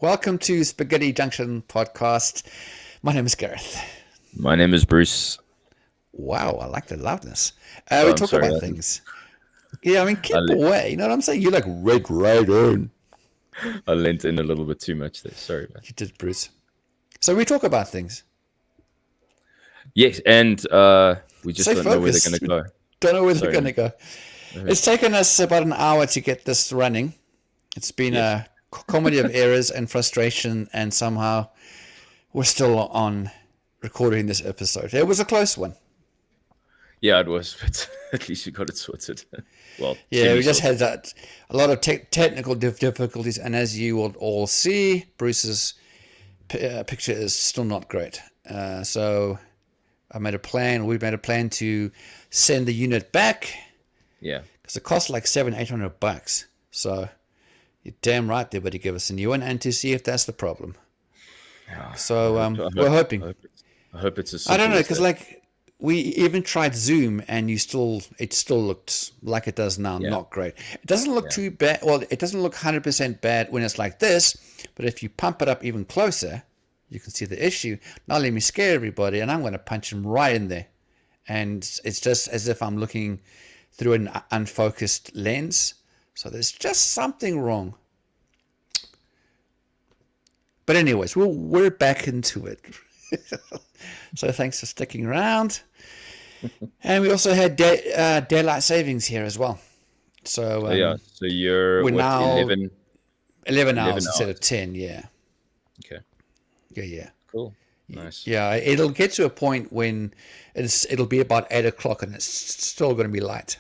Welcome to Spaghetti Junction podcast. My name is Gareth. My name is Bruce. Wow, I like the loudness. We Oh, I'm talk sorry. about things. Yeah, I mean, I, keep le- away. You know what I'm saying? You're like Red Rider. I lent in a little bit too much there. Sorry, man. You did, Bruce. So we talk about things. Yes, and we just Stay don't know where they're focused. going to go. Don't know where they're Sorry, going to man. go. Okay. It's taken us about an hour to get this running. It's been Yes. a comedy of errors and frustration, and somehow we're still on recording this episode. It was a close one. Yeah, it was, but at least we got it sorted. Well, Yeah, we just semi-sorted. had a lot of technical difficulties, and as you will all see, Bruce's picture is still not great. So I made a plan. We made a plan to send the unit back Yeah. because it costs like $700-800. So you're damn right they better give us a new one, and to see if that's the problem. So we're hoping. I hope it's as I don't simple know, as because that. like we even tried Zoom, and it still looked like it does now, Yeah. not great. It doesn't look Yeah. too bad. Well, it doesn't look 100% bad when it's like this, but if you pump it up even closer, you can see the issue. Now let me scare everybody, and I'm going to punch him right in there, and it's just as if I'm looking through an unfocused lens. So there's just something wrong. But anyways, we're back into it. So thanks for sticking around. And we also had daylight savings here as well. So So yeah. So you're we're what, now 11? 11 11 hours instead of hours. 10. Yeah. Okay. Yeah. Cool. Nice. Yeah. It'll get to a point when it'll be about 8 o'clock and it's still going to be light.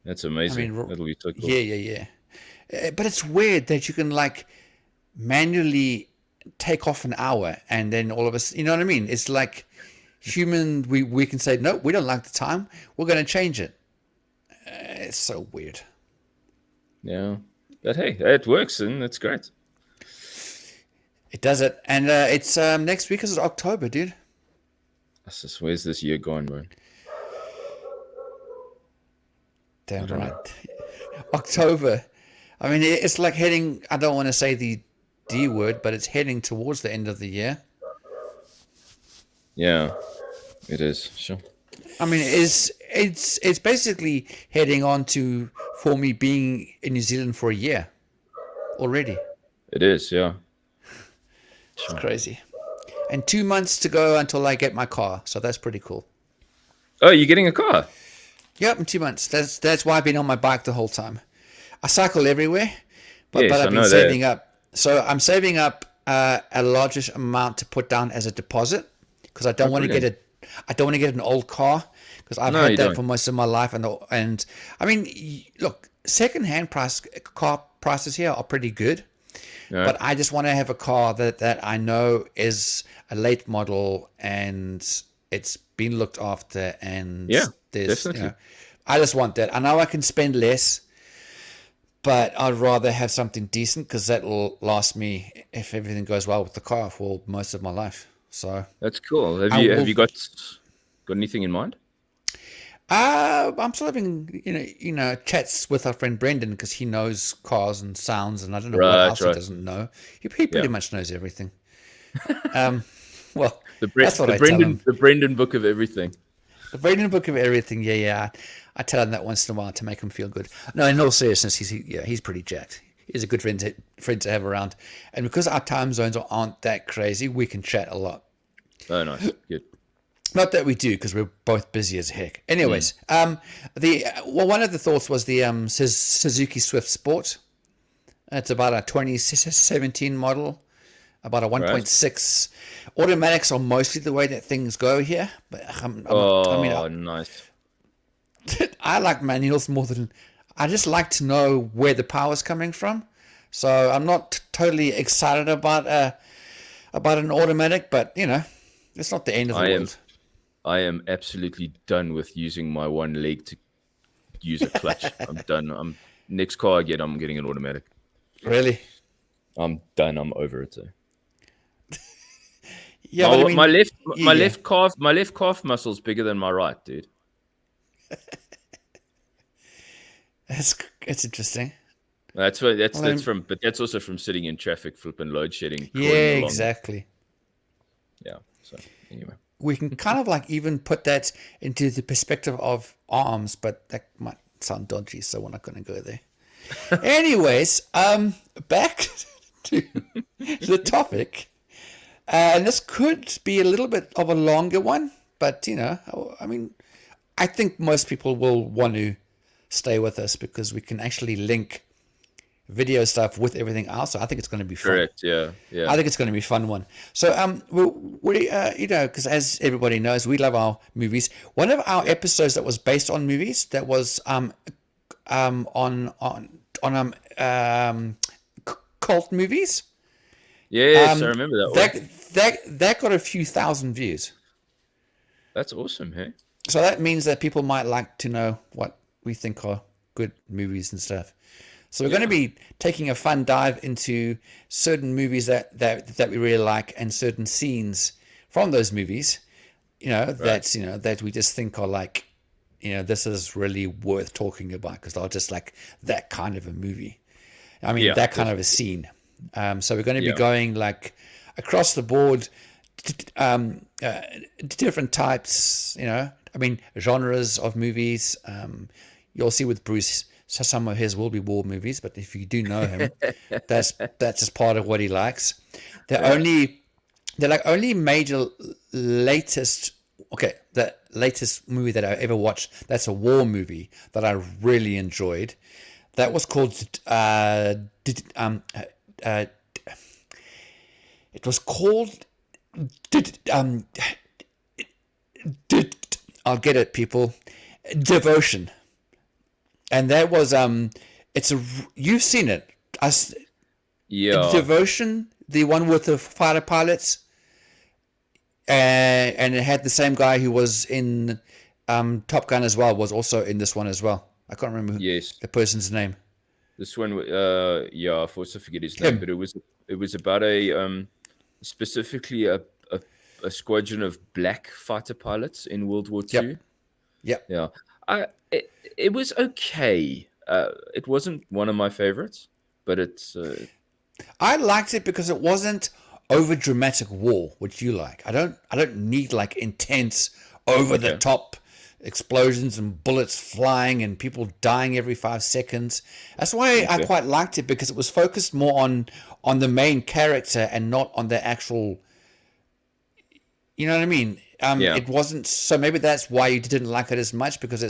That's I amazing. mean, That'll be so cool. yeah. But it's weird that you can like manually take off an hour and then all of us, you know what I mean? It's like human, we can say, no, we don't like the time. We're going to change it. It's so weird. Yeah. But hey, it works and it's great. It does it. And it's next week is October, dude. Where's this year gone, bro? I Damn don't right. know. October. I mean, it's like heading, I don't want to say the D word, but it's heading towards the end of the year. Yeah, it is. Sure. I mean, it's basically heading on to for me being in New Zealand for a year already. It is, yeah. It's Sure. crazy. And 2 months to go until I get my car, so that's pretty cool. Oh, you're getting a car? Yep, in 2 months. That's why I've been on my bike the whole time. I cycle everywhere, but Yes, I I've been know that. saving up. So I'm saving up a largish amount to put down as a deposit because I don't Oh, want to get brilliant. it. I don't want to get an old car because I've No, had you that don't. for most of my life, and I mean, look, second-hand car prices here are pretty good, No. but I just want to have a car that I know is a late model and it's been looked after, and Yeah, there's definitely. I just want that. I know I can spend less, but I'd rather have something decent because that will last me, if everything goes well with the car, for most of my life. So That's cool. Have I you will. have you got anything in mind? I'm still having chats with our friend Brendan because he knows cars and sounds, and I don't know what Right, else he right. doesn't know. He pretty Yeah. much knows everything. Um, well, The that's what the I tell him. Brendan book of everything. The Brendan book of everything. Yeah. I tell him that once in a while to make him feel good. No, in all seriousness, he's pretty jacked. He's a good friend to have around, and because our time zones aren't that crazy, we can chat a lot. Oh, nice. Good. Not that we do, because we're both busy as heck. Mm. Anyways, one of the thoughts was the Suzuki Swift Sport. It's about a 2017 model, about a Right. 1.6. Automatics are mostly the way that things go here, but I'm not. I mean, Oh, nice. I like manuals more than I just like to know where the power's coming from. So I'm not totally excited about an automatic, but it's not the end of the I am world. I am absolutely done with using my one leg to use a clutch. I'm done. Next car I get, I'm getting an automatic. Really? I'm done. I'm over it. So. Yeah, but I My mean, left yeah, yeah. my left calf muscle's bigger than my right, dude. It's interesting. That's what Well, that's then, from, but that's also from sitting in traffic, flipping load shedding, crawling yeah, along. exactly. Yeah. So anyway, We can kind of like even put that into the perspective of arms, but that might sound dodgy, so we're not going to go there. Anyways, back to the topic. And this could be a little bit of a longer one, but I mean, I think most people will want to stay with us because we can actually link video stuff with everything else. So I think it's going to be fun. correct. Yeah, I yeah, think it's going to be a fun one. So because as everybody knows, we love our movies. One of our yeah. episodes that was based on movies that was on cult movies. Yes, I remember that one. That that got a few thousand views. That's awesome. Hey. So that means that people might like to know what we think are good movies and stuff. So we're going to Yeah. be taking a fun dive into certain movies that we really like and certain scenes from those movies, Right. that we just think are like, this is really worth talking about because they're just like that kind of a movie. I mean, Yeah. that kind of a Definitely. scene. So we're going to be Yeah. going like across the board, different types, I mean, genres of movies. You'll see with Bruce, so some of his will be war movies, but if you do know him, that's just part of what he likes. The Yeah. only the like only major latest the latest movie that I ever watched that's a war movie that I really enjoyed. That was called uh, it was called um, I'll get it, people. Devotion, and that was it's a you've seen it. Us Yeah. Devotion, the one with the fighter pilots, and it had the same guy who was in Top Gun as well. Was also in this one as well. I can't remember Yes. the person's name. This one. Yeah. I also forget his name, Him. but it was about specifically a a squadron of black fighter pilots in World War Yep. Two. Yep. Yeah. It was okay. It wasn't one of my favorites, but it's I liked it because it wasn't over dramatic war, which you like. I don't need like intense over the okay. top explosions and bullets flying and people dying every 5 seconds. That's why I Okay. quite liked it because it was focused more on the main character and not on the actual, you know what I mean? Yeah. It wasn't, so maybe that's why you didn't like it as much because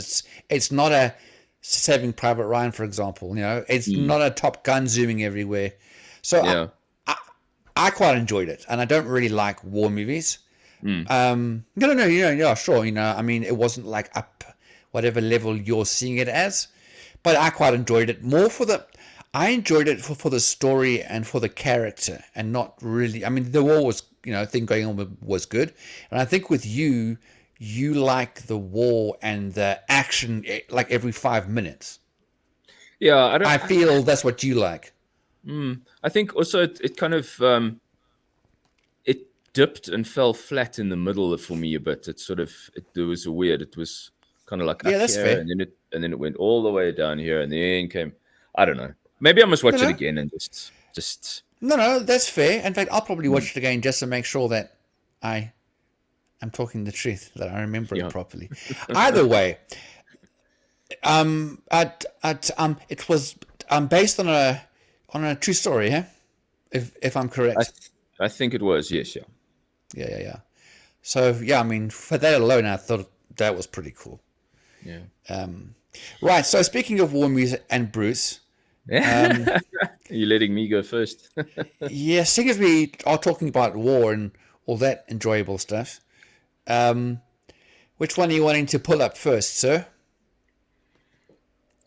it's not a Saving Private Ryan, for example. It's Mm. not a Top Gun zooming everywhere. So Yeah. I quite enjoyed it, and I don't really like war movies. Mm. No, no, no, yeah, sure. I mean, it wasn't like up whatever level you're seeing it as, but I quite enjoyed it more I enjoyed it for the story and for the character, and not really. I mean, the war was, thing going on was good, and I think with you like the war and the action like every 5 minutes. Yeah. I don't. I feel that's what you like. I think also it kind of it dipped and fell flat in the middle for me a bit. There was a weird. It was kind of like Yeah, up that's here, fair. and then it went all the way down here, and then came. I don't know. Maybe I must No, watch it no, again and just no, that's fair. In fact, I'll probably mm, watch it again just to make sure that I am talking the truth, that I remember it yeah. properly. Either way, it was based on a true story, huh? If I'm I correct. th- I think it was, yes, yeah. Yeah, yeah, yeah. So yeah, I mean, for that alone, I thought that was pretty cool. Yeah. Right. So speaking of war music and Bruce, You're letting me go first. yeah, seeing as we are talking about war and all that enjoyable stuff, which one are you wanting to pull up first, sir?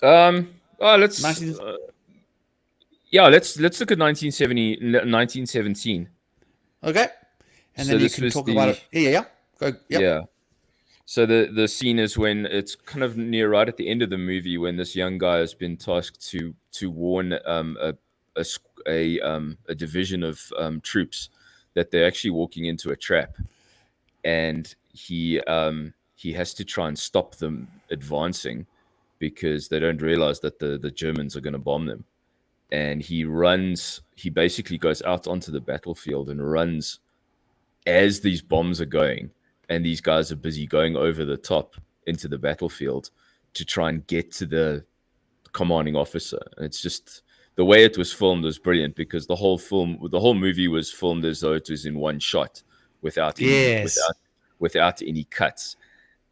Oh, let's 19. yeah, let's look at 1917. Okay. And So then you this can was talk about the it. Yeah, yeah, yeah. Go. Yep. yeah. So the scene is when it's kind of near right at the end of the movie when this young guy has been tasked to warn a division of troops that they're actually walking into a trap, and he has to try and stop them advancing because they don't realize that the Germans are going to bomb them. and he runs. He basically goes out onto the battlefield and runs as these bombs are going, and these guys are busy going over the top into the battlefield to try and get to the commanding officer. And it's just the way it was filmed was brilliant, because the whole movie was filmed as though it was in one shot, without any Yes. without any cuts.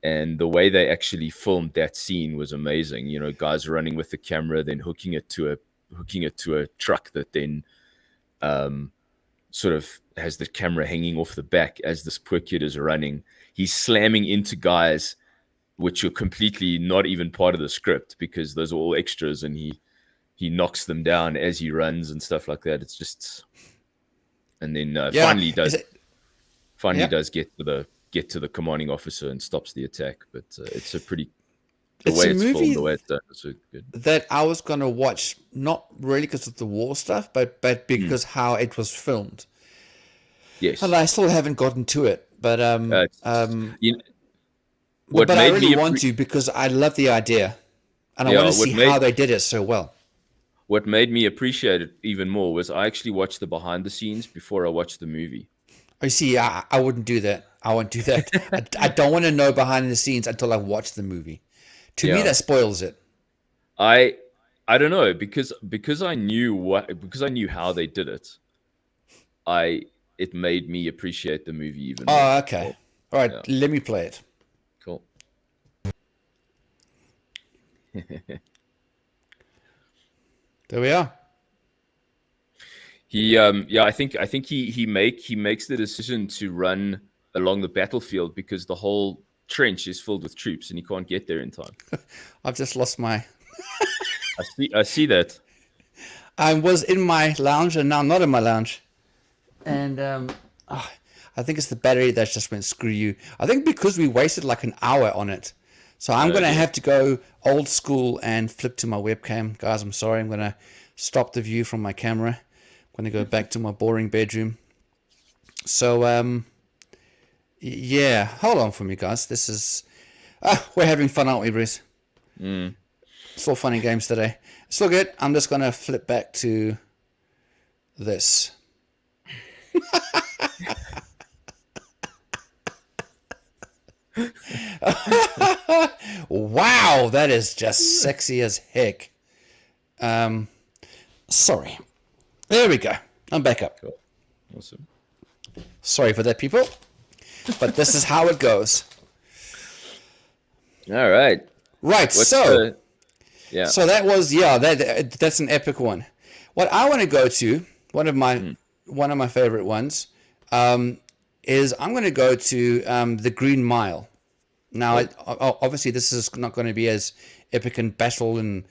And the way they actually filmed that scene was amazing. You know, guys running with the camera, then hooking it to a truck that then sort of has the camera hanging off the back as this poor kid is running. He's slamming into guys which are completely not even part of the script, because those are all extras, and he knocks them down as he runs and stuff like that. It's just, and then Yeah. Is it? finally Yeah. does get to the commanding officer and stops the attack. But it's a pretty, the It's way a it's filmed, movie the way it's done, it's so good. that I was gonna watch, not really because of the war stuff, but because how it was filmed. And Yes. I still haven't gotten to it, but You know, what I made really me want to, because I love the idea, and I want yeah to see what how made they did it so well. what made me appreciate it even more was I actually watched the behind the scenes before I watched the movie. You see, I wouldn't do that. I won't do that. I don't want to know behind the scenes until I've watched the movie. To me, Yeah. that spoils it. I I don't know, because I knew how they did it. I It made me appreciate the movie even more. Oh, okay. So, All right, yeah, let me play it. cool. There we are. He yeah, I think he makes the decision to run along the battlefield because the whole trench is filled with troops and he can't get there in time. I've just lost my. I see that. I was in my lounge and now I'm not in my lounge. And I think it's the battery that's just went screw you. I think because we wasted like an hour on it. So I'm going to Dear. have to go old school and flip to my webcam. Guys, I'm sorry. I'm going to stop the view from my camera. I'm going to go back to my boring bedroom. So, yeah, hold on for me, guys. This is. We're having fun, aren't we, Bruce? It's all fun and games today. It's all good. I'm just going to flip back to this. Wow, that is just sexy as heck. Sorry. There we go. I'm back up. Cool. Awesome. Sorry for that, people. But this is how it goes. All right. Right, What's so yeah. so that was that's an epic one. What I want to go to, one of my favorite ones, is I'm going to go to the Green Mile. Now, obviously, this is not going to be as epic and battle and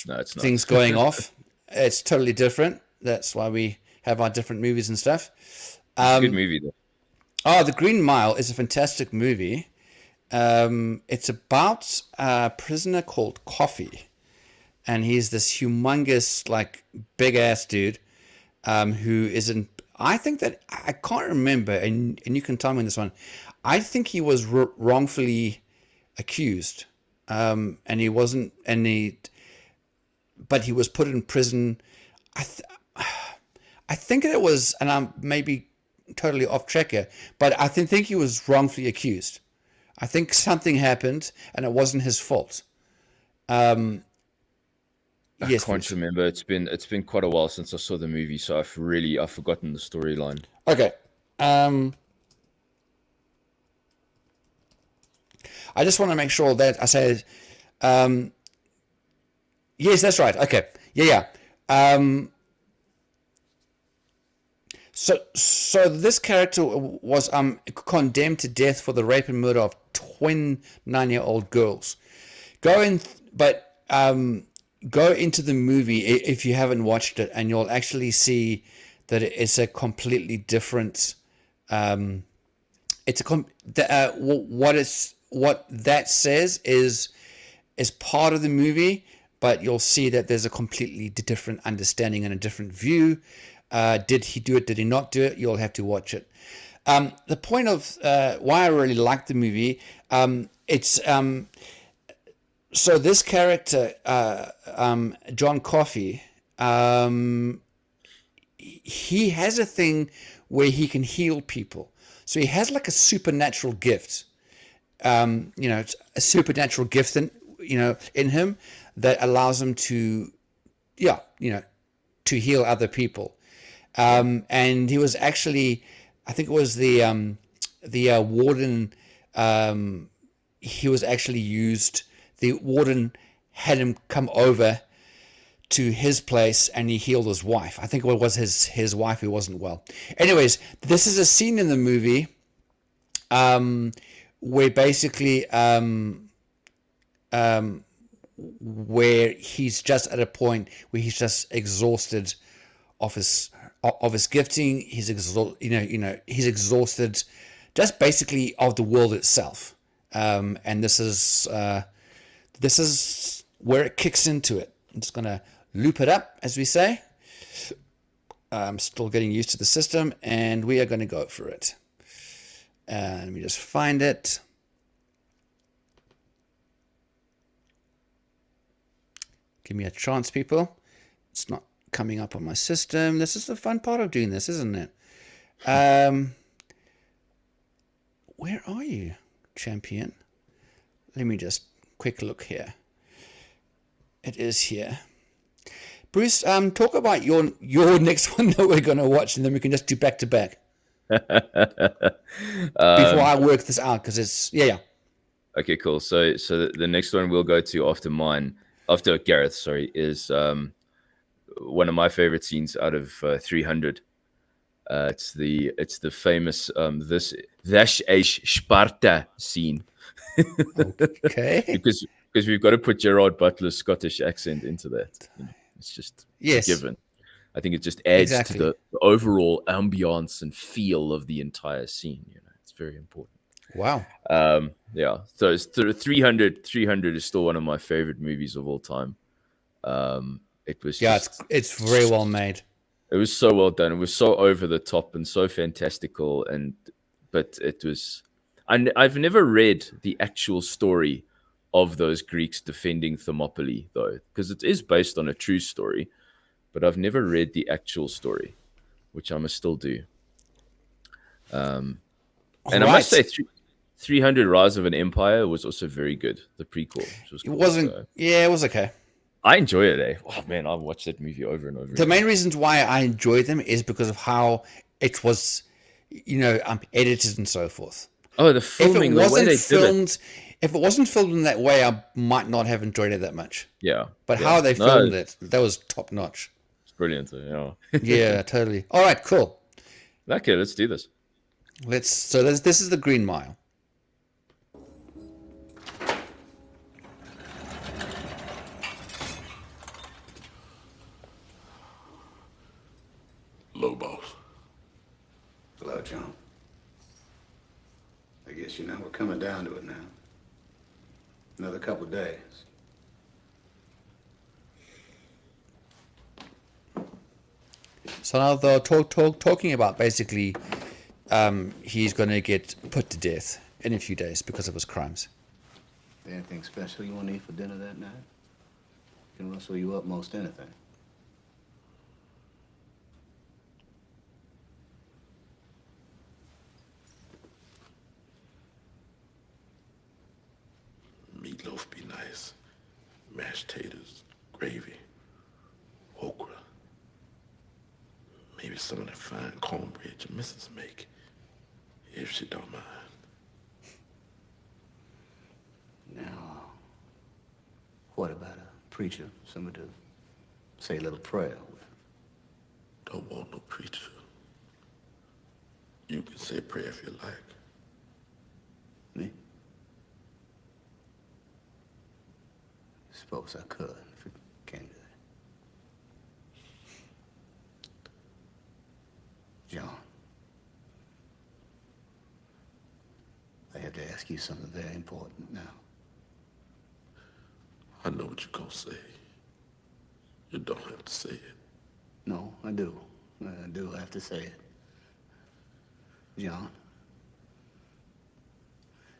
No, it's not. things going off. It's totally different. That's why we have our different movies and stuff. It's a good movie though. Oh, The Green Mile is a fantastic movie. It's about a prisoner called Coffee, and he's this humongous, like, big ass dude who is in. I think that I can't remember, and you can tell me this one. I think he was wrongfully accused, and he wasn't, but he was put in prison. I think it was, and I'm maybe totally off track here, but I think he was wrongfully accused. I think something happened, and it wasn't his fault. I Yes, can't please. remember. It's been quite a while since I saw the movie, so I've forgotten the storyline. Okay. I just want to make sure that I say, yes, that's right. Okay. Yeah. So this character was condemned to death for the rape and murder of 29-year-old girls. Go into the movie if you haven't watched it, and you'll actually see that it's a completely different. It's a what that says is part of the movie, but you'll see that there's a completely different understanding and a different view. Did he do it? Did he not do it? You'll have to watch it. The point of why I really like the movie, it's so this character, John Coffey, he has a thing where he can heal people. So he has like a supernatural gift. It's a supernatural gift in him that allows him to, yeah, to heal other people. And he was actually, I think it was the warden. He was actually used. The warden had him come over to his place and he healed his wife. I think it was his wife who wasn't well. Anyways, this is a scene in the movie where basically where he's just at a point where he's just exhausted of his gifting. He's he's exhausted just basically of the world itself. And this is where it kicks into it. I'm just gonna loop it up, as we say. I'm still getting used to the system, and we are going to go for it. Let me just find it. Give me a chance, people. It's not coming up on my system. This is the fun part of doing this, isn't it? Where are you, champion? Let me just quick look here. It is here. Bruce, talk about your next one that we're going to watch, and then we can just do back to back. Before I work this out, because it's yeah. Okay, cool. So the next one we'll go to after Gareth, sorry, is one of my favorite scenes out of 300. It's the famous this Sparta scene. Okay. because we've got to put Gerard Butler's Scottish accent into that. It's just a given. I think it just adds to the overall ambiance and feel of the entire scene. It's very important. Wow. Yeah. So it's 300. 300 is still one of my favorite movies of all time. It was it's very well made. It was so well done. It was so over the top and so fantastical. But it was. I've never read the actual story of those Greeks defending Thermopylae, though, because it is based on a true story. But I've never read the actual story, which I must still do. And I must say, 300 Rise of an Empire was also very good. The prequel, which was cool. It wasn't. Yeah, it was okay. I enjoy it. Oh man, I've watched that movie over and over. The main reasons why I enjoyed them is because of how it was, edited and so forth. Oh, the filming, the way they did it. If it wasn't filmed in that way, I might not have enjoyed it that much. Yeah. But how they filmed it, that was top notch. It's brilliant. Yeah, totally. All right, cool. Okay, let's do this. So this is the Green Mile. Hello, boss. Hello, John. I guess we're coming down to it now. Another couple of days. So now they're talking about basically he's going to get put to death in a few days because of his crimes. Anything special you want to eat for dinner that night? Can rustle you up most anything. Meatloaf be nice. Mashed taters, gravy, okra. Maybe some of that fine cornbread your missus make, if she don't mind. Now, what about a preacher? Someone to say a little prayer with? Don't want no preacher. You can say a prayer if you like. Me? Suppose I could, if it came to that. John, I have to ask you something very important now. I know what you're gonna say. You don't have to say it. No, I do. I do have to say it. John,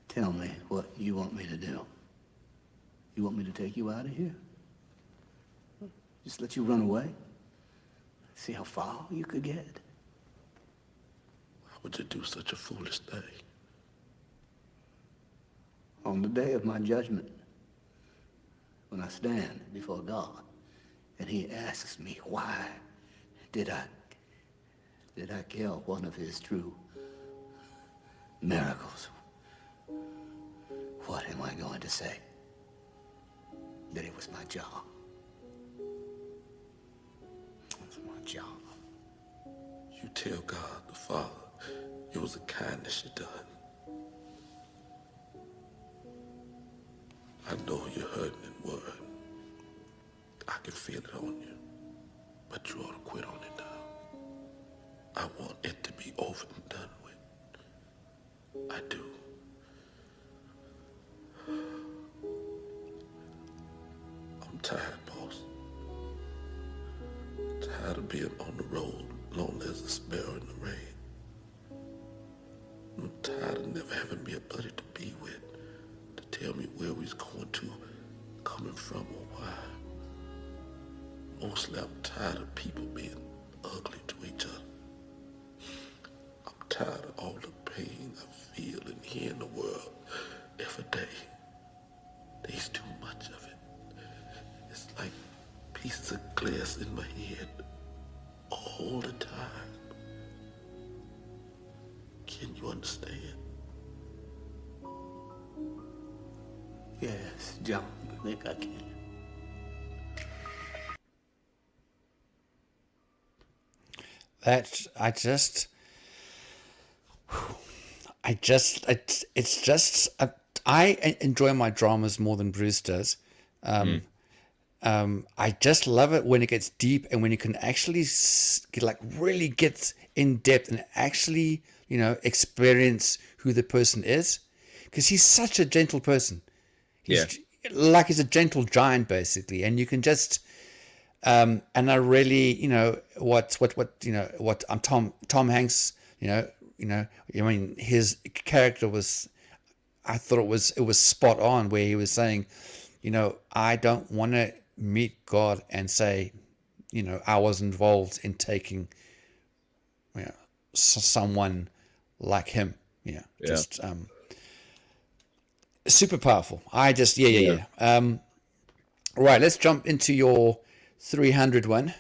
tell me what you want me to do. You want me to take you out of here? Just let you run away? See how far you could get? Why would you do such a foolish thing? On the day of my judgment, when I stand before God, and he asks me, why did I kill one of his true miracles? What am I going to say? That it was my job. It was my job. You tell God the Father it was a kindness you done. I know you're hurting and worried. I can feel it on you. But you ought to quit on it now. I want it to be over and done with. I do. I'm tired, boss. Tired of being on the road, lonely as a sparrow in the rain. I'm tired of never having me a buddy to be with, to tell me where we's going to, coming from, or why. Mostly I'm tired of people being ugly to each other. I'm tired of all the pain I feel and hear in the world every day. There's too much of it. It's like pieces of glass in my head all the time. Can you understand? Yes, John, I think I can. That it's just I enjoy my dramas more than Bruce does. I just love it when it gets deep and when you can actually really get in depth and actually, experience who the person is, because he's such a gentle person. He's he's a gentle giant basically, and you can just and I really, what Tom Hanks, I mean, his character was, I thought it was spot on, where he was saying, I don't want to meet God and say, I was involved in taking, someone like him, just super powerful. I just, yeah. Right, let's jump into your 300 one.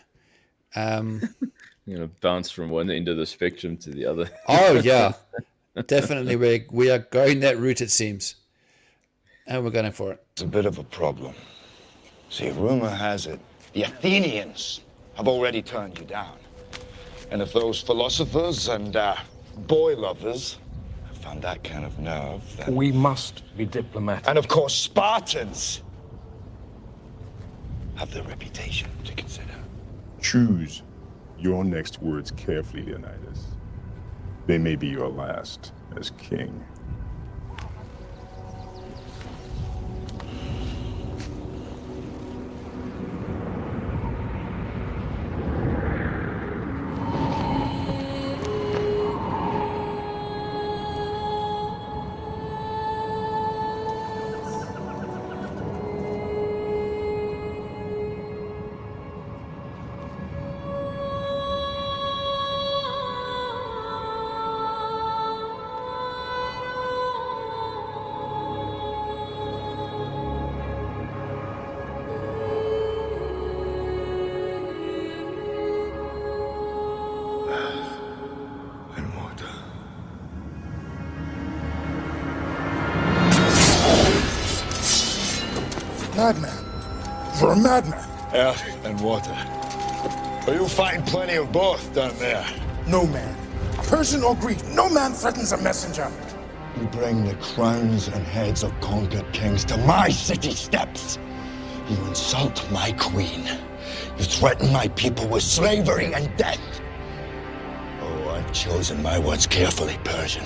Bounce from one end of the spectrum to the other. Oh yeah, definitely. We are going that route, it seems, and we're going for it. It's a bit of a problem. See, rumor has it the Athenians have already turned you down. And if those philosophers and boy lovers have found that kind of nerve, then... We must be diplomatic. And of course, Spartans have their reputation to consider. Choose your next words carefully, Leonidas. They may be your last as king. Madman. You're a madman. Air and water. But you'll find plenty of both down there. No man, Persian or Greek, no man threatens a messenger. You bring the crowns and heads of conquered kings to my city steps. You insult my queen. You threaten my people with slavery and death. Oh, I've chosen my words carefully, Persian.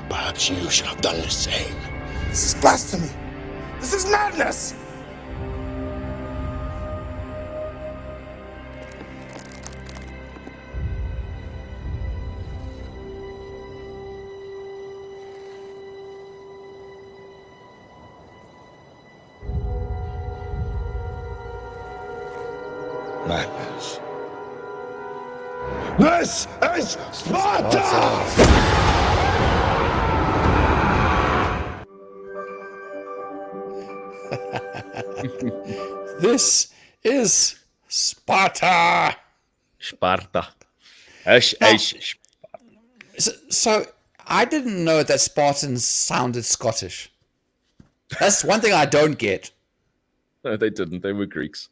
Perhaps you should have done the same. This is blasphemy. This is madness. Madness. This is Sparta! This is Sparta. Sparta. So I didn't know that Spartans sounded Scottish. That's one thing I don't get. No, they didn't. They were Greeks.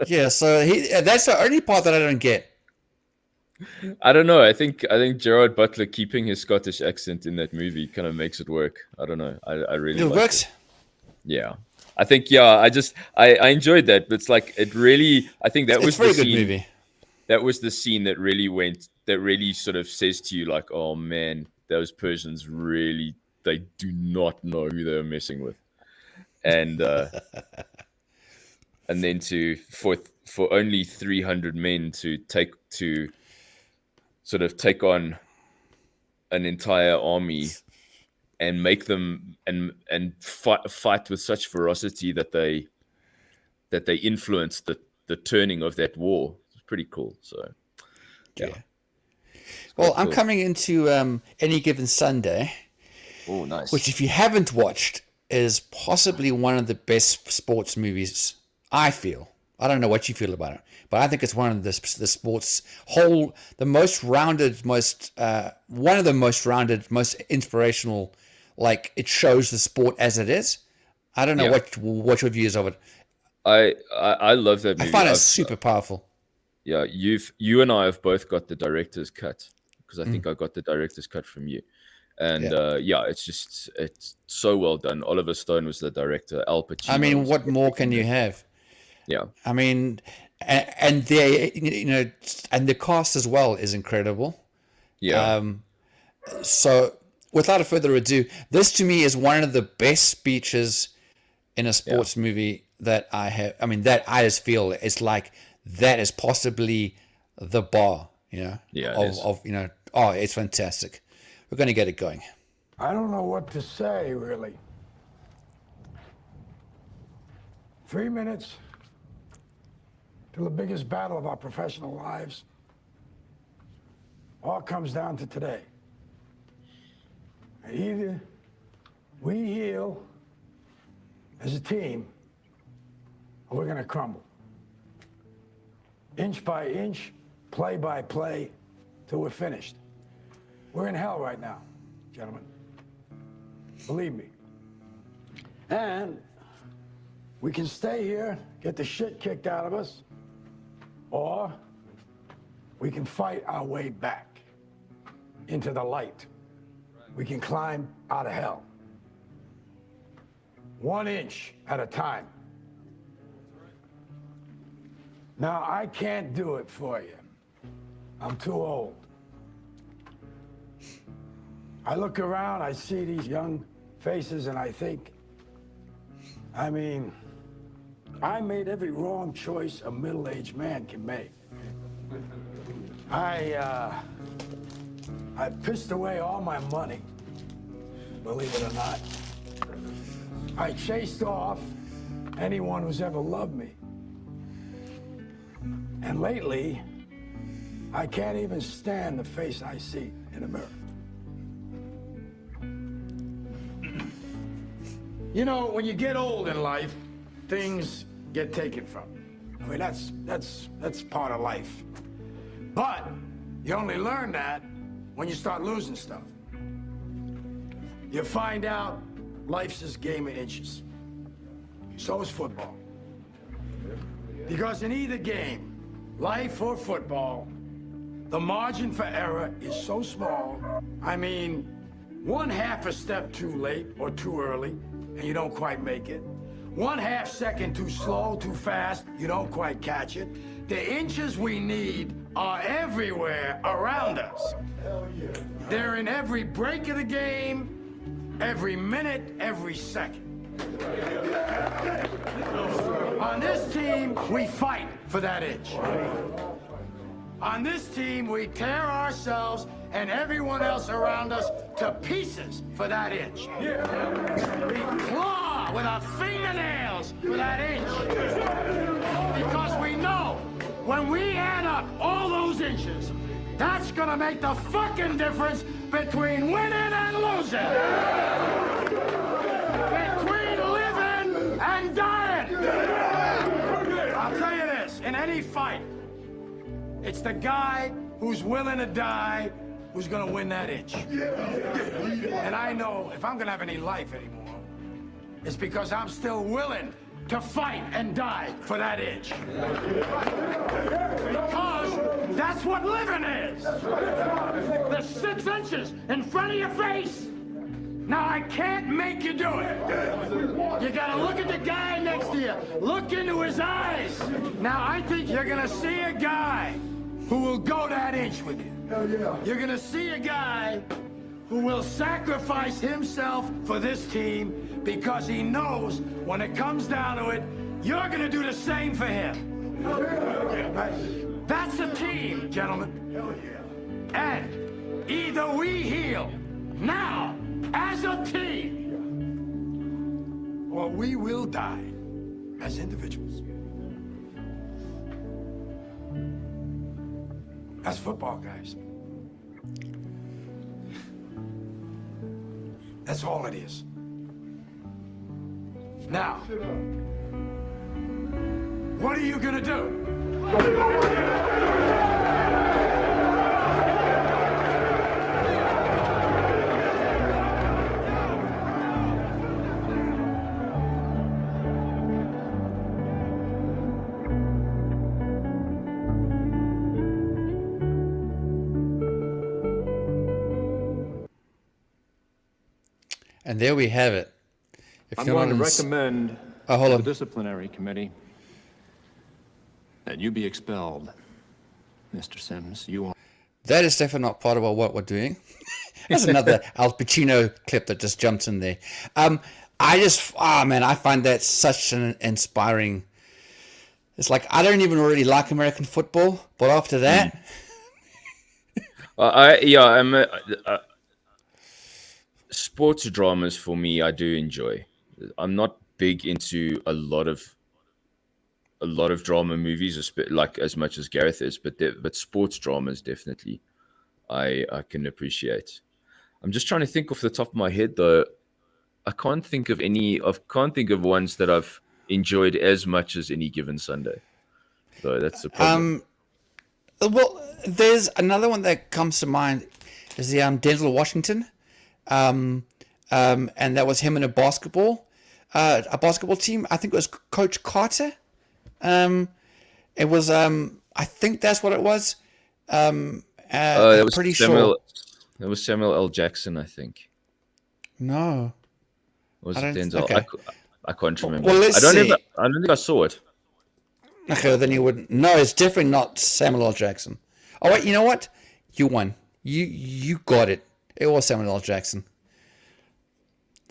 Yeah, so that's the only part that I don't get. I don't know. I think Gerard Butler keeping his Scottish accent in that movie kind of makes it work. I don't know. I really It liked works. it. Yeah. I think I enjoyed that, but it's like it really I think that It's was a very the good scene. movie. That was the scene that really sort of says to you like, oh man, those Persians really they do not know who they're messing with. And and then for only 300 men to take on an entire army and make them and fight with such ferocity that they influenced the turning of that war. It's pretty cool. So yeah. Well, I'm cool. coming into Any Given Sunday, Oh, nice. which if you haven't watched is possibly one of the best sports movies, I feel. I don't know what you feel about it, but I think it's one of the sports the most rounded, one of the most rounded, most inspirational. Like it shows the sport as it is. I don't know what your views of it. I love that movie. I find it super powerful. Yeah, you and I have both got the director's cut because I think I got the director's cut from you. And it's so well done. Oliver Stone was the director. Al Pacino. I mean, what more can you have? Yeah. I mean, and and the cast as well is incredible. Yeah. So, without further ado, this to me is one of the best speeches in a sports movie that I have. I mean, that I just feel it's like that is possibly the bar. Yeah. It's fantastic. We're going to get it going. I don't know what to say, really. 3 minutes till the biggest battle of our professional lives. All comes down to today. Either we heal as a team, or we're going to crumble. Inch by inch, play by play, till we're finished. We're in hell right now, gentlemen. Believe me. And we can stay here, get the shit kicked out of us, or we can fight our way back into the light. We can climb out of hell. 1 inch at a time. Now, I can't do it for you. I'm too old. I look around, I see these young faces, and I think, I mean, I made every wrong choice a middle-aged man can make. I pissed away all my money, believe it or not. I chased off anyone who's ever loved me. And lately, I can't even stand the face I see in the mirror. You know, when you get old in life, things get taken from you. I mean, that's part of life. But you only learn that when you start losing stuff. You find out life's this game of inches. So is football. Because in either game, life or football, the margin for error is so small. I mean, 1/2 a step too late or too early, and you don't quite make it. 1/2 second too slow, too fast, you don't quite catch it. The inches we need are everywhere around us. Hell yeah. They're in every break of the game, every minute, every second. On this team, we fight for that inch. On this team, we tear ourselves and everyone else around us to pieces for that inch. We claw with our fingernails for that inch. Because we know when we add up all those inches, That's gonna make the fucking difference between winning and losing. Between living and dying. I'll tell you this, in any fight, it's the guy who's willing to die who's gonna win that inch. And I know if I'm gonna have any life anymore, it's because I'm still willing to fight and die for that inch. Because that's what living is. The 6 inches in front of your face. Now, I can't make you do it. You gotta look at the guy next to you. Look into his eyes. Now, I think you're gonna see a guy who will go that inch with you. You're gonna see a guy who will sacrifice himself for this team because he knows when it comes down to it, you're gonna do the same for him. That's a team, gentlemen. And either we heal now as a team, or we will die as individuals. That's football, guys. That's all it is. Now, what are you gonna do? And there we have it. If I'm you're going to not recommend Oh, hold to on. the disciplinary committee that you be expelled, Mr. Sims. You are. That is definitely not part of what we're doing. That's another Al Pacino clip that just jumps in there. I find that such an inspiring. It's like I don't even really like American football, but after that, Sports dramas for me, I do enjoy. I'm not big into a lot of drama movies, like as much as Gareth is, but sports dramas definitely I can appreciate. I'm just trying to think off the top of my head though. I can't think of ones that I've enjoyed as much as Any Given Sunday. So that's the problem. well, there's another one that comes to mind is the Denzel Washington, and that was him in a basketball team. I think it was Coach Carter. It was I think that's what it was. I'm pretty sure. That was Samuel L. Jackson, I think. No. Was I it don't- Denzel? okay. I can't remember. Well, let's I don't see. think I saw it. Okay, then you wouldn't. No, it's definitely not Samuel L. Jackson. Oh wait, you know what? You won. You got it. It was Samuel L. Jackson.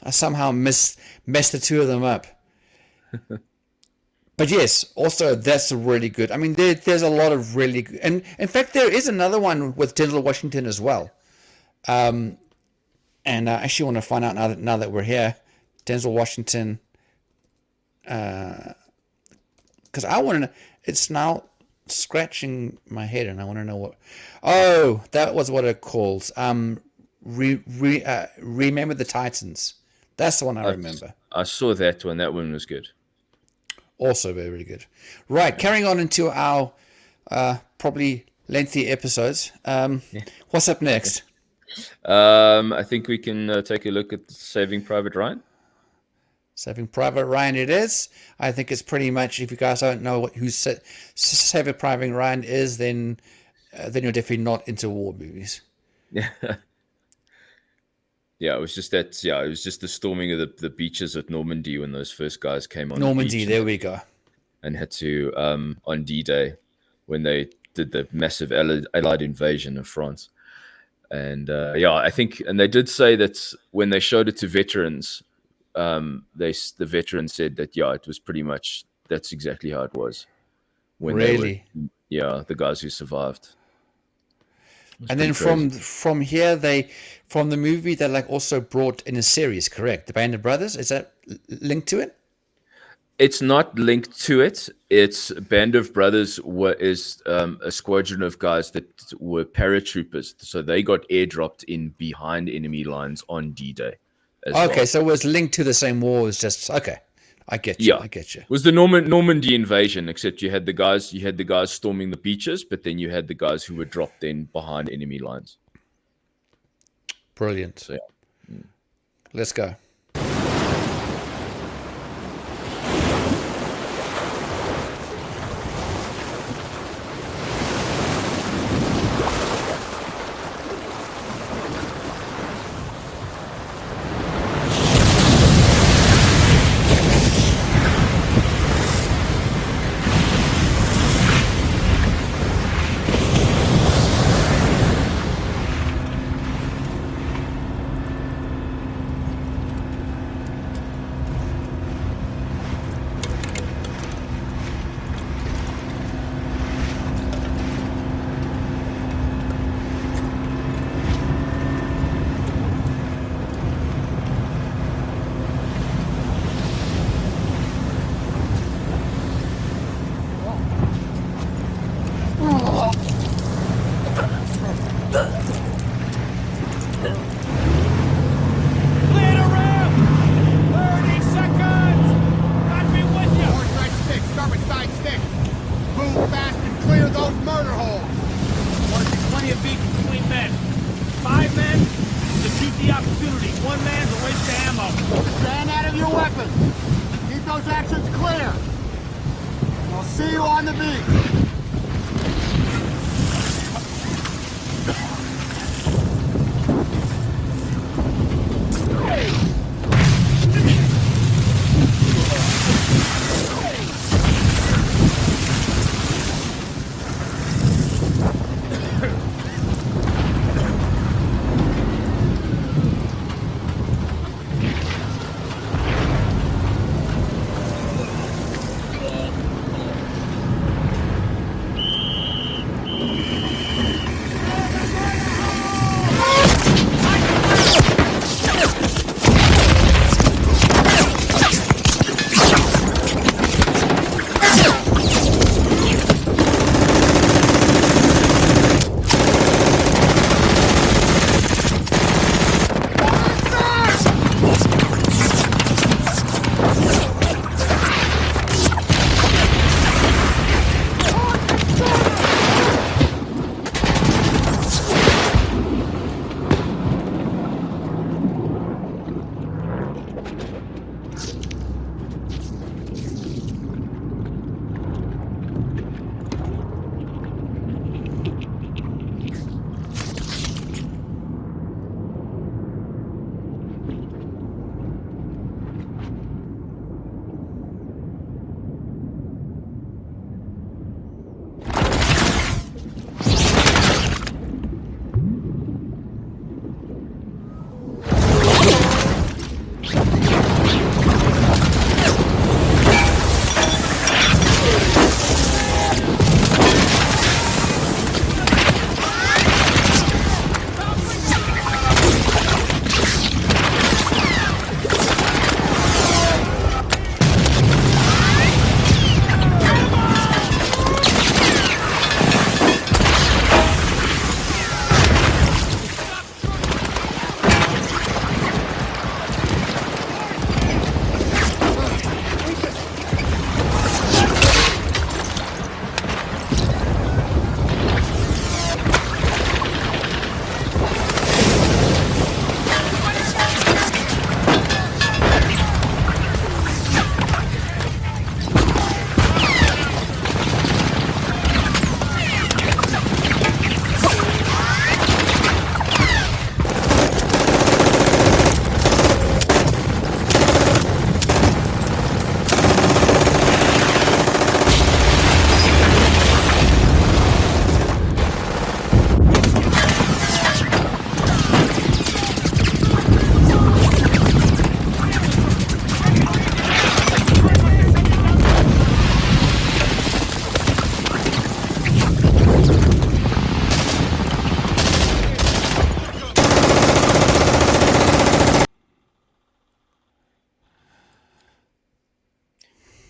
I somehow messed the two of them up. But yes, also that's really good. I mean, there's a lot of really good, and in fact, there is another one with Denzel Washington as well. And I actually want to find out now that we're here, Denzel Washington. Because I want to know. It's now scratching my head, and I want to know what. Oh, that was what it calls. Remember the Titans. That's the one I remember. I saw that one. That one was good. Also very good. Right, carrying on into our probably lengthy episodes. What's up next? I think we can take a look at Saving Private Ryan. Saving Private Ryan it is. I think it's pretty much, if you guys don't know who Saving Private Ryan is, then you're definitely not into war movies. Yeah. Yeah, it was just that. Yeah, it was just the storming of the beaches at Normandy when those first guys came on. Normandy, the there we go. And had to on D-Day when they did the massive Allied invasion of France. And I think, and they did say that when they showed it to veterans, the veterans said that it was pretty much that's exactly how it was. When really? The guys who survived. And then from here, from the movie, they also brought in a series, correct? The Band of Brothers, is that linked to it? It's not linked to it. It's Band of Brothers is a squadron of guys that were paratroopers. So they got airdropped in behind enemy lines on D-Day as well. Okay, so it was linked to the same war. It's just okay. I get you. Yeah, I get you. It was the Normandy invasion, except you had the guys storming the beaches, but then you had the guys who were dropped in behind enemy lines. Brilliant. So yeah. Let's go. Clear the ramp! 30 seconds! Got me with you! Forward right stick, starboard side stick. Move fast and clear those murder holes. Want to see plenty of beats between men. 5 men to keep the opportunity. 1 man's a waste of ammo. Stand out of your weapons. Keep those actions clear. I'll see you on the beach.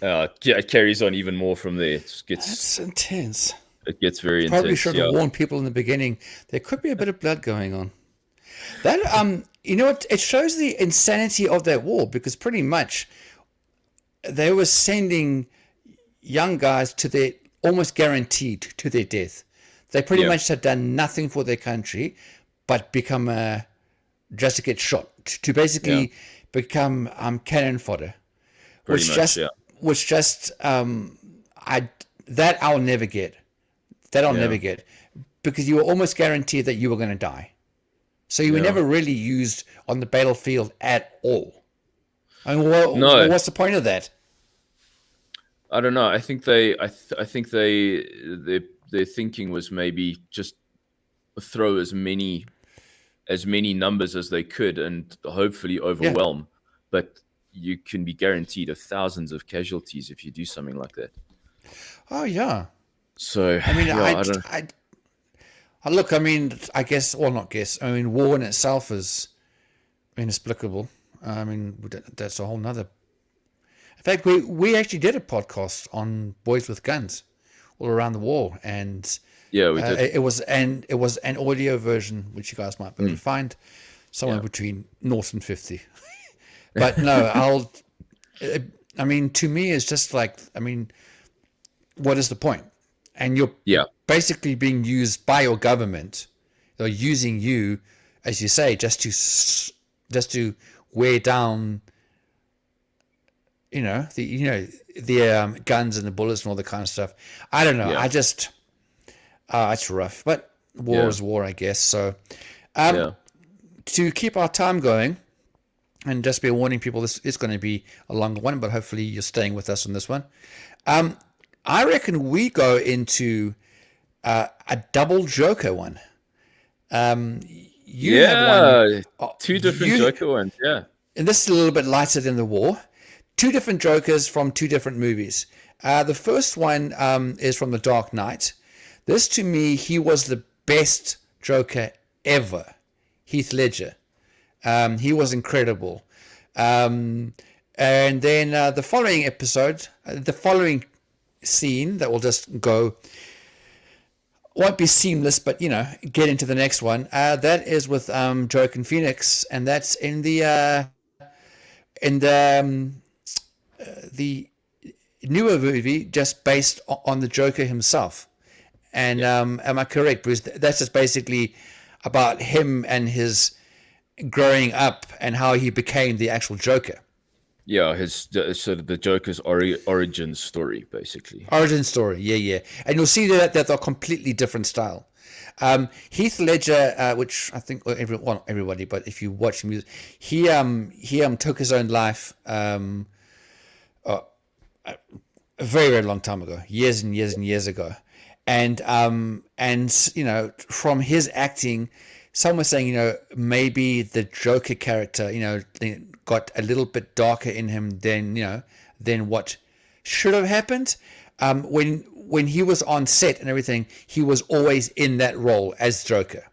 Yeah, it carries on even more from there. That's intense. It gets very Probably intense. should Yeah. have warned people in the beginning. There could be a bit of blood going on. That you know what? It shows the insanity of that war, because pretty much they were sending young guys to their almost guaranteed to their death. They pretty much had done nothing for their country, but become just to get shot, to basically become cannon fodder, Pretty much, which just I'll never get. That I'll never get, because you were almost guaranteed that you were going to die. So you were never really used on the battlefield at all. I mean, what's the point of that? I don't know. I think I think their thinking was maybe just throw as many numbers as they could and hopefully overwhelm. But you can be guaranteed of thousands of casualties if you do something like that. Oh yeah. So I mean, look. I mean, I guess, well, not guess. I mean, war in itself is inexplicable. I mean, that's a whole nother. In fact, we actually did a podcast on boys with guns all around the war, and yeah, we did. It was an audio version which you guys might be able to find somewhere between 0 and 50. But no, I mean, to me, it's just like, I mean, what is the point? And you're basically being used by your government. They're using you, as you say, just to wear down, the guns and the bullets and all the kind of stuff. I don't know. I just, it's rough. But war is war, I guess. So, to keep our time going, and just be warning people, this is going to be a longer one, but hopefully you're staying with us on this one. I reckon we go into a double Joker one. You have one. Two different Joker ones, and this is a little bit lighter than the war. Two different Jokers from two different movies. The first one is from The Dark Knight. This, to me, he was the best Joker ever. Heath Ledger. He was incredible. And then the following episode, the following scene that will just go, won't be seamless, but get into the next one. That is with Joaquin Phoenix, and that's in the newer movie, just based on the Joker himself. And am I correct, Bruce? That's just basically about him and his growing up and how he became the actual Joker. Yeah, his sort of the Joker's origin story, basically. Origin story, yeah. And you'll see that they're completely different style. Heath Ledger, which I think everybody, but if you watch music, he took his own life a very, very long time ago, years and years and years ago, and from his acting, some were saying maybe the Joker character got a little bit darker in him than what should have happened. When he was on set and everything, he was always in that role as Joker.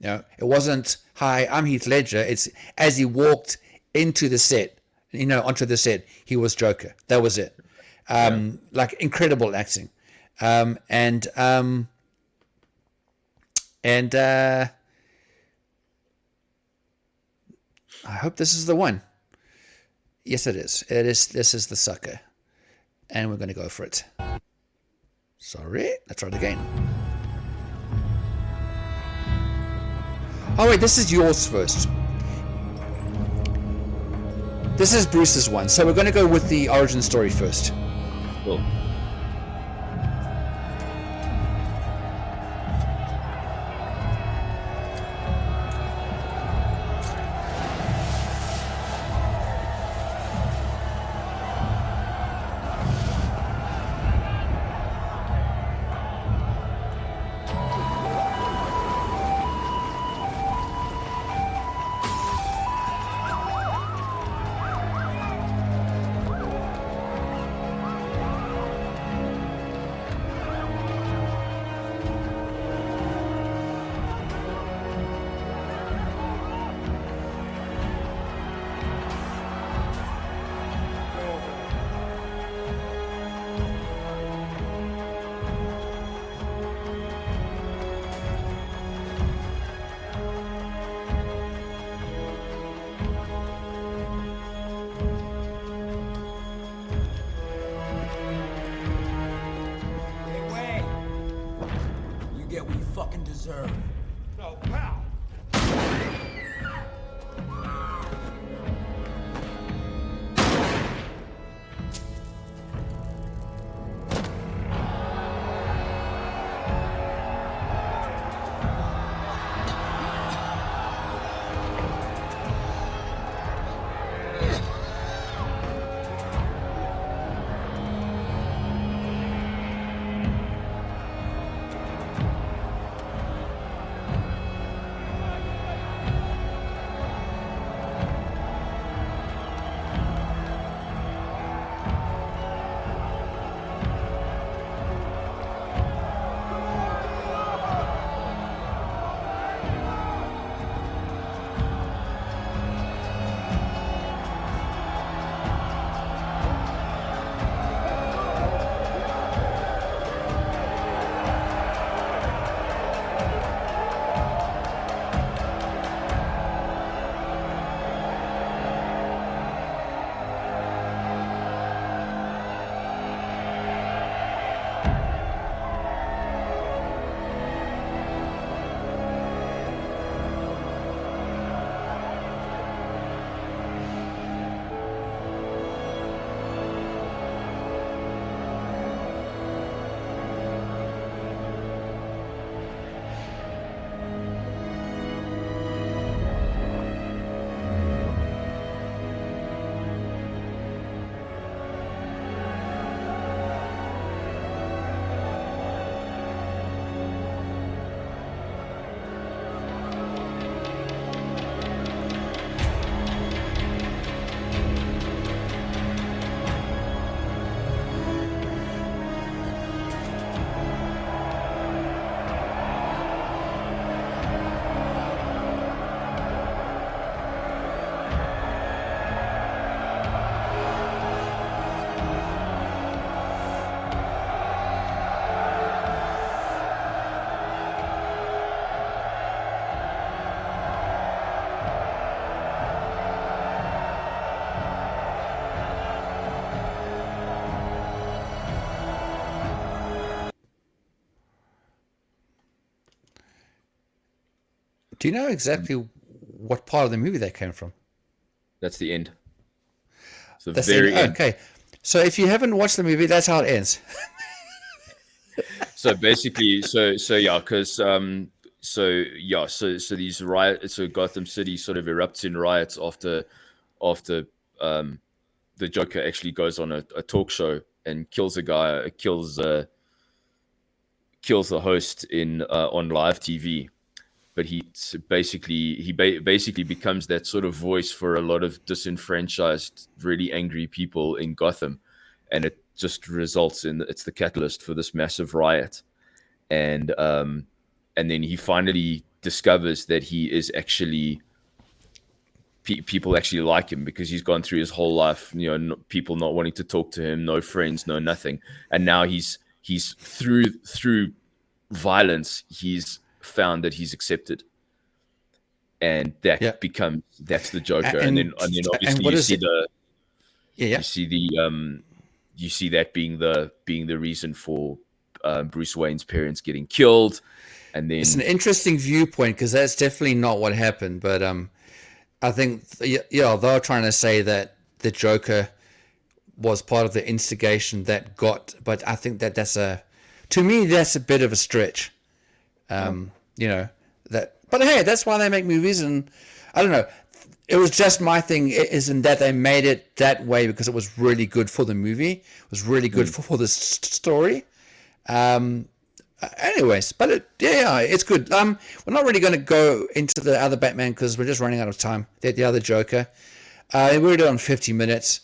It wasn't, "Hi, I'm Heath Ledger." It's as he walked into the set, onto the set, he was Joker. That was it. Like incredible acting, and I hope this is the one. Yes, it is. It is. This is the sucker, and we're going to go for it. Sorry, let's try it again. Oh wait, this is yours first. This is Bruce's one, so we're going to go with the origin story first. Cool. fucking deserve. No, pal. Do you know exactly what part of the movie that came from? That's the end. It's the That's very the end. Okay. So if you haven't watched the movie, that's how it ends. So basically, so yeah, because so these riots, so Gotham City sort of erupts in riots after the Joker actually goes on a talk show and kills a guy, kills the host in on live TV. But basically becomes that sort of voice for a lot of disenfranchised, really angry people in Gotham, and it just results in it's the catalyst for this massive riot, and then he finally discovers that he is actually people actually like him because he's gone through his whole life, people not wanting to talk to him, no friends, no nothing, and now he's through violence, he's found that he's accepted, and that's the Joker, and then obviously what you is see it? you see you see that being the reason for Bruce Wayne's parents getting killed, and then It's an interesting viewpoint because that's definitely not what happened. But I think they're trying to say that the Joker was part of the instigation that got. But I think that's to me that's a bit of a stretch. But hey, that's why they make movies, and I don't know. It was just my thing, isn't that they made it that way because it was really good for the movie. It was really good for the story. Anyways, but it's good. We're not really going to go into the other Batman because we're just running out of time. The other Joker. We're already on 50 minutes.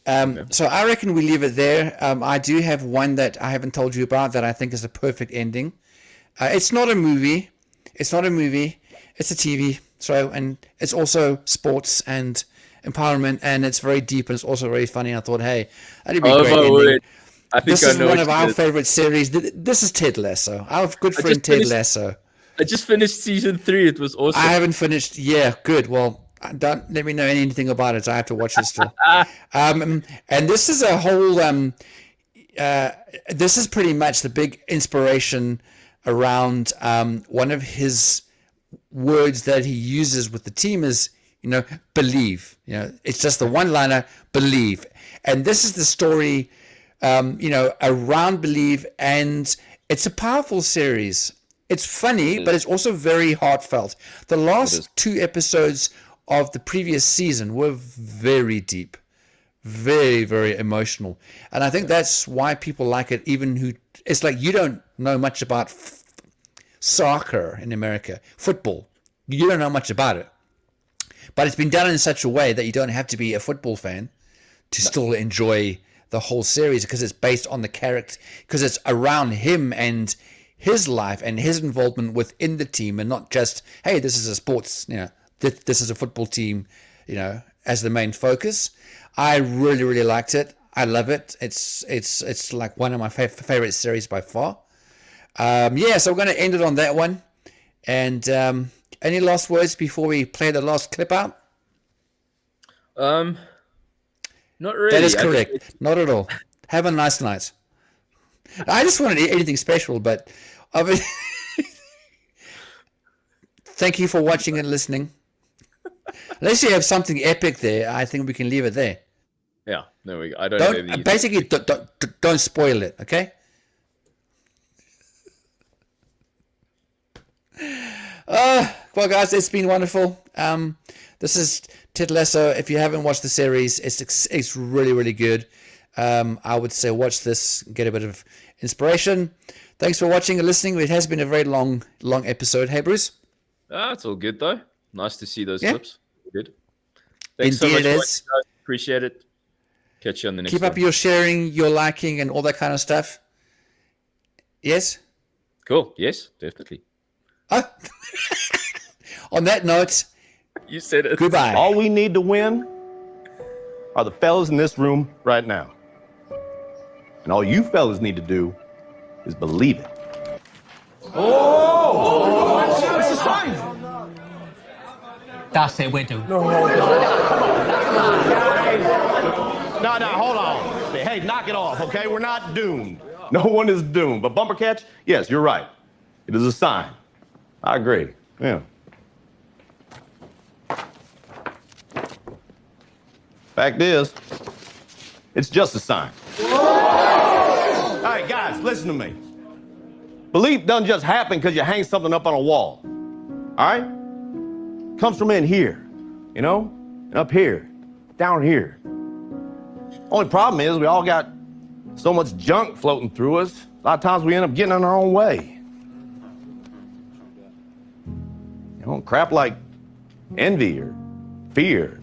So I reckon we leave it there. I do have one that I haven't told you about that I think is a perfect ending. It's not a movie. It's a TV show, and it's also sports and empowerment, and it's very deep, and it's also very funny. I thought, hey, that'd be a great ending. I think This I is know one what of you our did. favorite series. This is Ted Lasso. Our good friend Ted Lasso. I just finished season 3. It was awesome. I haven't finished. Yeah, good. Well, don't let me know anything about it. I have to watch it still. And this is a whole. This is pretty much the big inspiration around one of his words that he uses with the team is, believe. It's just the one-liner, believe. And this is the story, around believe, and it's a powerful series. It's funny, but it's also very heartfelt. The last 2 episodes of the previous season were very deep, very, very emotional. And I think that's why people like it, it's like you don't know much about soccer in America, football. You don't know much about it. But it's been done in such a way that you don't have to be a football fan to still enjoy the whole series, because it's based on the character, because it's around him and his life and his involvement within the team, and not just, hey, this is a sports, this is a football team, as the main focus. I really, really liked it. I love it. It's like one of my favorite series by far. So we're going to end it on that one. And any last words before we play the last clip out? Not really. That is correct. Not at all. Have a nice night. I just wanted anything special, but thank you for watching and listening. Unless you have something epic there, I think we can leave it there. Yeah, there we go. I don't basically don't spoil it, okay? Well, guys, it's been wonderful. This is Ted Lasso. If you haven't watched the series, it's really, really good. I would say watch this, get a bit of inspiration. Thanks for watching and listening. It has been a very long episode. Hey, Bruce? It's all good, though. Nice to see those clips. Good. Thanks so much for watching, guys. Appreciate it. Catch you on the next Keep one. up your sharing, your liking, and all that kind of stuff. Yes? Cool. Yes, definitely. On that note, you said it. Goodbye. All we need to win are the fellas in this room right now. And all you fellas need to do is believe it. It's a sign. That's it, we do. No, hold on. Hey, knock it off, okay? We're not doomed. No one is doomed. But bumper catch, yes, you're right. It is a sign. I agree. Yeah. Fact is, it's just a sign. All right, guys, listen to me. Belief doesn't just happen because you hang something up on a wall. All right? It comes from in here, and up here, down here. Only problem is we all got so much junk floating through us. A lot of times we end up getting in our own way. Crap like envy or fear,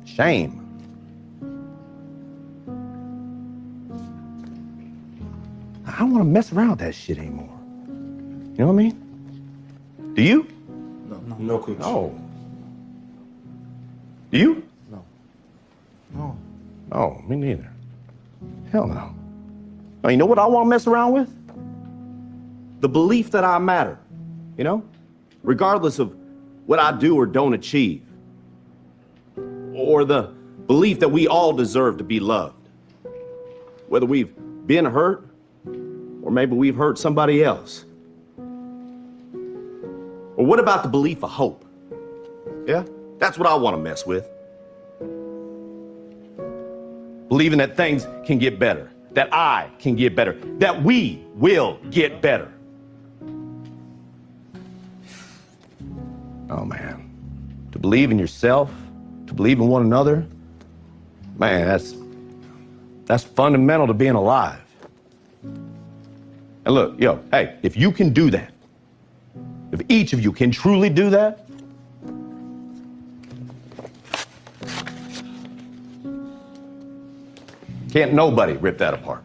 shame. I don't want to mess around with that shit anymore. You know what I mean? Do you? No, Coach. No. Do you? No. No, me neither. Hell no. Now, you know what I want to mess around with? The belief that I matter, regardless of what I do or don't achieve. Or the belief that we all deserve to be loved. Whether we've been hurt, or maybe we've hurt somebody else. Or what about the belief of hope? Yeah? That's what I want to mess with. Believing that things can get better, that I can get better, that we will get better. Oh, man. To believe in yourself, to believe in one another, man, that's fundamental to being alive. And look, hey, if you can do that, if each of you can truly do that, can't nobody rip that apart.